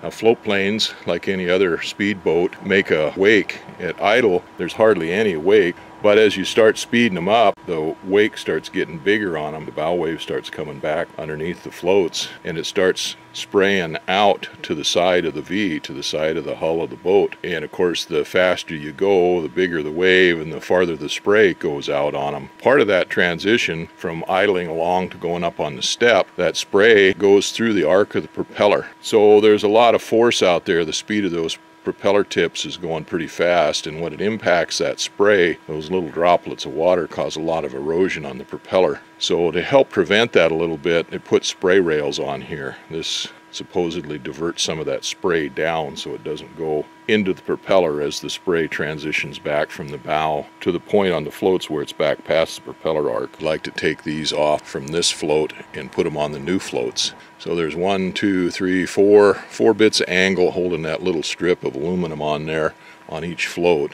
Now, float planes, like any other speedboat, make a wake. At idle, there's hardly any wake, but as you start speeding them up, the wake starts getting bigger on them. The bow wave starts coming back underneath the floats, and it starts spraying out to the side of the V, to the side of the hull of the boat. And of course, the faster you go, the bigger the wave and the farther the spray goes out on them. Part of that transition from idling along to going up on the step, that spray goes through the arc of the propeller. So there's a lot of force out there. The speed of those propeller tips is going pretty fast, and when it impacts that spray, those little droplets of water cause a lot of erosion on the propeller. So to help prevent that a little bit, they put spray rails on here. This supposedly diverts some of that spray down so it doesn't go into the propeller as the spray transitions back from the bow to the point on the floats where it's back past the propeller arc. I like to take these off from this float and put them on the new floats. So there's 1, 2, 3, 4 bits of angle holding that little strip of aluminum on there on each float,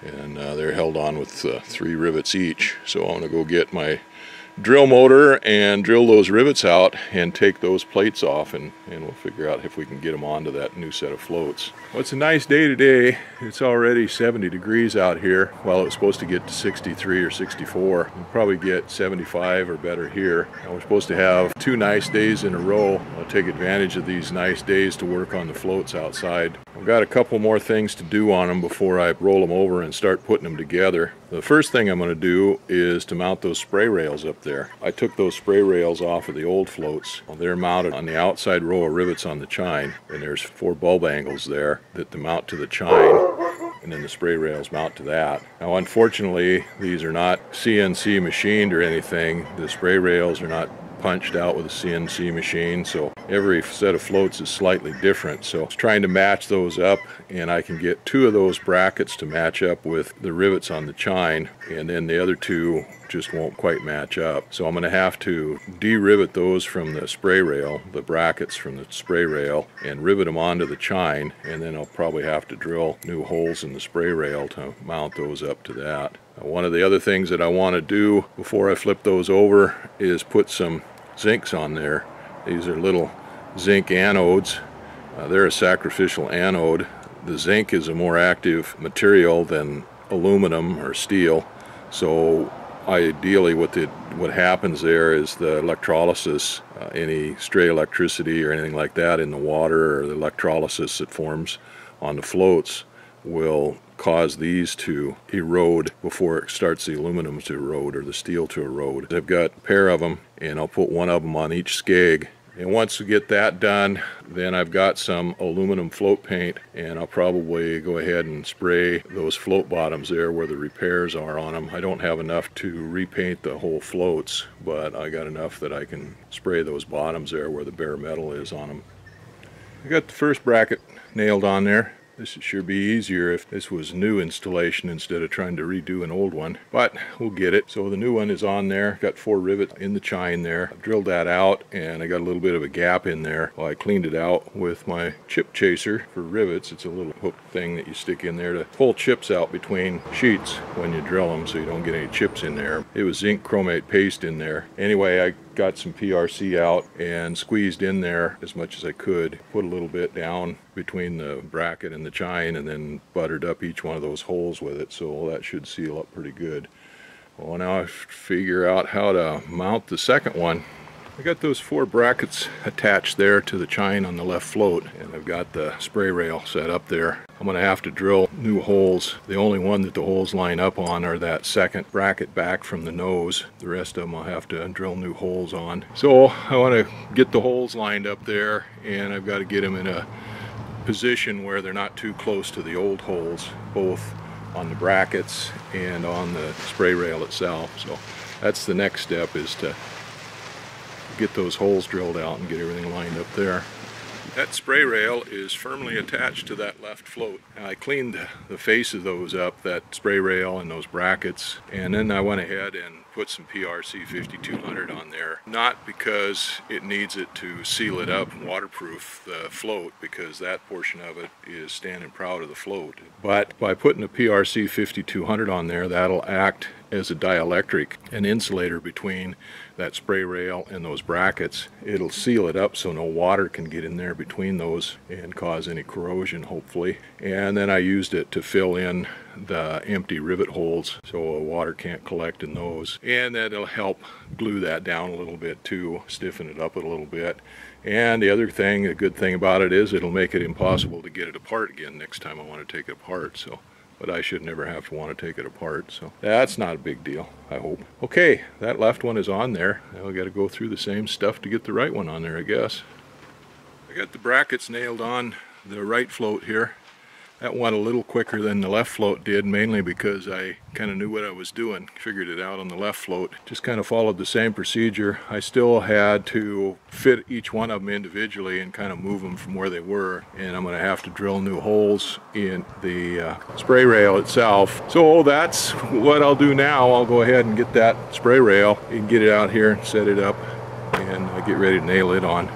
and they're held on with 3 rivets each. So I'm going to go get my drill motor and drill those rivets out and take those plates off, and we'll figure out if we can get them onto that new set of floats. Well, it's a nice day today. It's already 70 degrees out here, while it was supposed to get to 63 or 64. We'll probably get 75 or better here. And we're supposed to have 2 nice days in a row. I'll take advantage of these nice days to work on the floats outside. I've got a couple more things to do on them before I roll them over and start putting them together. The first thing I'm going to do is to mount those spray rails up there. I took those spray rails off of the old floats. Well, they're mounted on the outside row of rivets on the chine, and there's 4 bulb angles there that mount to the chine, and then the spray rails mount to that. Now, unfortunately, these are not CNC machined or anything. The spray rails are not punched out with a CNC machine, so every set of floats is slightly different. So I was trying to match those up, and I can get 2 of those brackets to match up with the rivets on the chine, and then the other 2 just won't quite match up. So I'm going to have to de-rivet those from the spray rail, the brackets from the spray rail, and rivet them onto the chine, and then I'll probably have to drill new holes in the spray rail to mount those up to that. One of the other things that I want to do before I flip those over is put some zincs on there. These are little zinc anodes. They're a sacrificial anode. The zinc is a more active material than aluminum or steel, so ideally what happens there is the electrolysis, any stray electricity or anything like that in the water, or the electrolysis that forms on the floats, will cause these to erode before it starts the aluminum to erode or the steel to erode. I've got a pair of them, and I'll put one of them on each skeg. And once we get that done, then I've got some aluminum float paint, and I'll probably go ahead and spray those float bottoms there where the repairs are on them. I don't have enough to repaint the whole floats, but I got enough that I can spray those bottoms there where the bare metal is on them. I got the first bracket nailed on there. This would sure be easier if this was new installation instead of trying to redo an old one, but we'll get it. So the new one is on there. Got 4 rivets in the chine there. I've drilled that out, and I got a little bit of a gap in there. Well, I cleaned it out with my chip chaser for rivets. It's a little hook thing that you stick in there to pull chips out between sheets when you drill them so you don't get any chips in there. It was zinc chromate paste in there. Anyway, I got some PRC out and squeezed in there as much as I could. Put a little bit down between the bracket and the chine, and then buttered up each one of those holes with it, so that should seal up pretty good. Well, now I figure out how to mount the second one. I got those 4 brackets attached there to the chine on the left float, and I've got the spray rail set up there. I'm going to have to drill new holes. The only one that the holes line up on are that second bracket back from the nose. The rest of them I'll have to drill new holes on. So I want to get the holes lined up there, and I've got to get them in a position where they're not too close to the old holes, both on the brackets and on the spray rail itself. So that's the next step, is to get those holes drilled out and get everything lined up there. That spray rail is firmly attached to that left float. And I cleaned the face of those up, that spray rail and those brackets, and then I went ahead and put some PRC 5200 on there, not because it needs it to seal it up and waterproof the float, because that portion of it is standing proud of the float, but by putting a PRC 5200 on there, that'll act as a dielectric, an insulator between that spray rail and those brackets. It'll seal it up so no water can get in there between those and cause any corrosion, hopefully. And then I used it to fill in the empty rivet holes so water can't collect in those, and that'll help glue that down a little bit too, stiffen it up a little bit. And the other thing, the good thing about it is it'll make it impossible to get it apart again next time I want to take it apart. So, but I should never have to want to take it apart, so that's not a big deal, I hope. Okay, that left one is on there. Now we got to go through the same stuff to get the right one on there, I guess. I got the brackets nailed on the right float here. That went a little quicker than the left float did, mainly because I kind of knew what I was doing, figured it out on the left float. Just kind of followed the same procedure. I still had to fit each one of them individually and kind of move them from where they were, and I'm going to have to drill new holes in the spray rail itself. So that's what I'll do now. I'll go ahead and get that spray rail and get it out here and set it up and get ready to nail it on.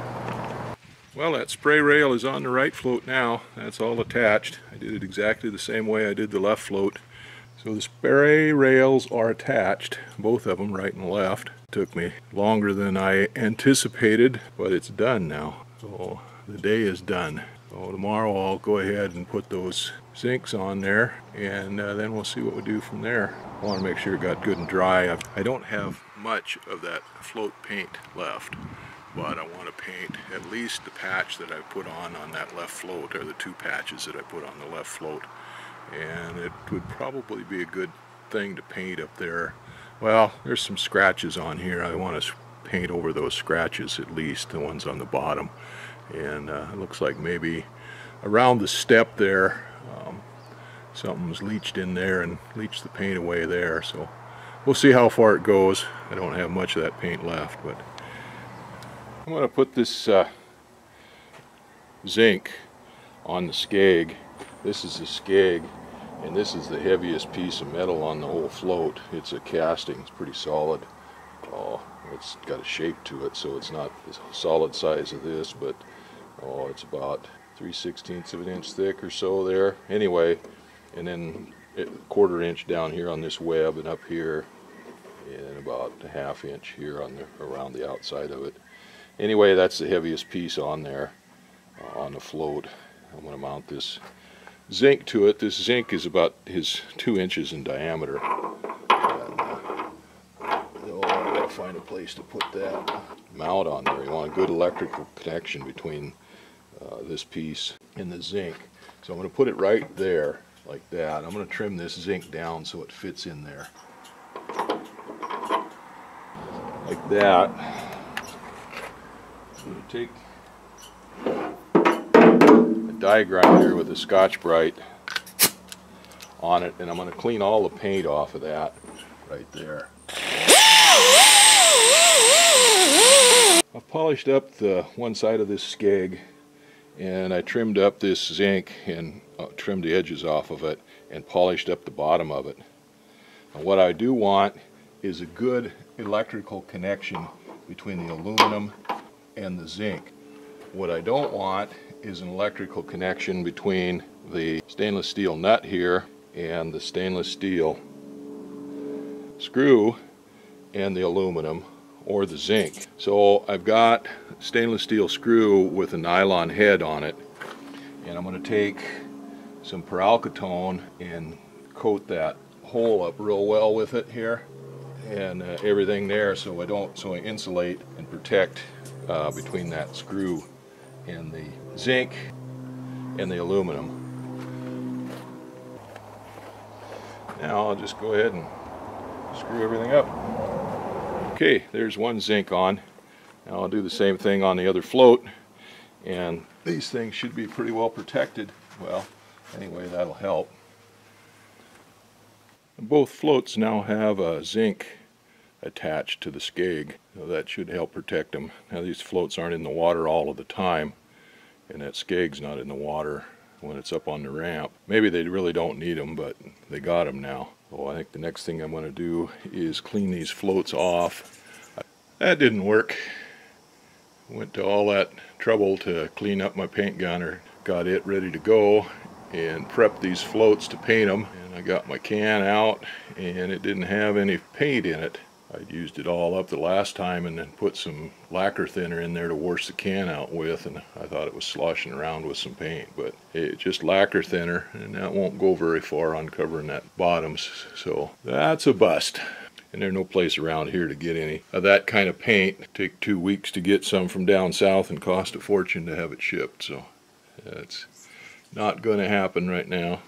Well, that spray rail is on the right float now. That's all attached. I did it exactly the same way I did the left float. So the spray rails are attached, both of them, right and left. It took me longer than I anticipated, but it's done now. So the day is done. So tomorrow I'll go ahead and put those zincs on there, and then we'll see what we do from there. I want to make sure it got good and dry. I don't have much of that float paint left, but I want to paint at least the patch that I put on that left float, or the two patches that I put on the left float. And it would probably be a good thing to paint up there. Well, there's some scratches on here. I want to paint over those scratches, at least the ones on the bottom. And it looks like maybe around the step there, something's leached in there and leached the paint away there. So we'll see how far it goes. I don't have much of that paint left, but I'm going to put this zinc on the skeg. This is the skeg, and this is the heaviest piece of metal on the whole float. It's a casting. It's pretty solid. Oh, it's got a shape to it, so it's not the solid size of this, but oh, it's about 3/16 of an inch thick or so there. Anyway, and then a 1/4 inch down here on this web, and up here, and about a 1/2 inch here on the around the outside of it. Anyway, that's the heaviest piece on there, on the float. I'm going to mount this zinc to it. This zinc is about 2 inches in diameter. And, I've got to find a place to put that mount on there. You want a good electrical connection between this piece and the zinc. So I'm going to put it right there, like that. I'm going to trim this zinc down so it fits in there. Like that. I'm going to take a die grinder with a Scotch-Brite on it, and I'm going to clean all the paint off of that right there. I've polished up the one side of this skeg, and I trimmed up this zinc and trimmed the edges off of it and polished up the bottom of it. And what I do want is a good electrical connection between the aluminum and the zinc. What I don't want is an electrical connection between the stainless steel nut here and the stainless steel screw and the aluminum or the zinc. So I've got stainless steel screw with a nylon head on it, and I'm going to take some peralkatone and coat that hole up real well with it here and everything there, so I insulate and protect between that screw and the zinc and the aluminum. Now I'll just go ahead and screw everything up. Okay, there's one zinc on. Now I'll do the same thing on the other float, and these things should be pretty well protected. Well, anyway, that'll help. Both floats now have a zinc attached to the skeg, so that should help protect them. Now these floats aren't in the water all of the time, and that skeg's not in the water when it's up on the ramp. Maybe they really don't need them, but they got them now. So I think the next thing I'm going to do is clean these floats off. That didn't work. Went to all that trouble to clean up my paint gunner, got it ready to go, and prepped these floats to paint them. And I got my can out, and it didn't have any paint in it. I'd used it all up the last time and then put some lacquer thinner in there to wash the can out with, and I thought it was sloshing around with some paint, but it's just lacquer thinner, and that won't go very far on covering that bottoms, so that's a bust. And there's no place around here to get any of that kind of paint. It'd take 2 weeks to get some from down south and cost a fortune to have it shipped, so that's not going to happen right now.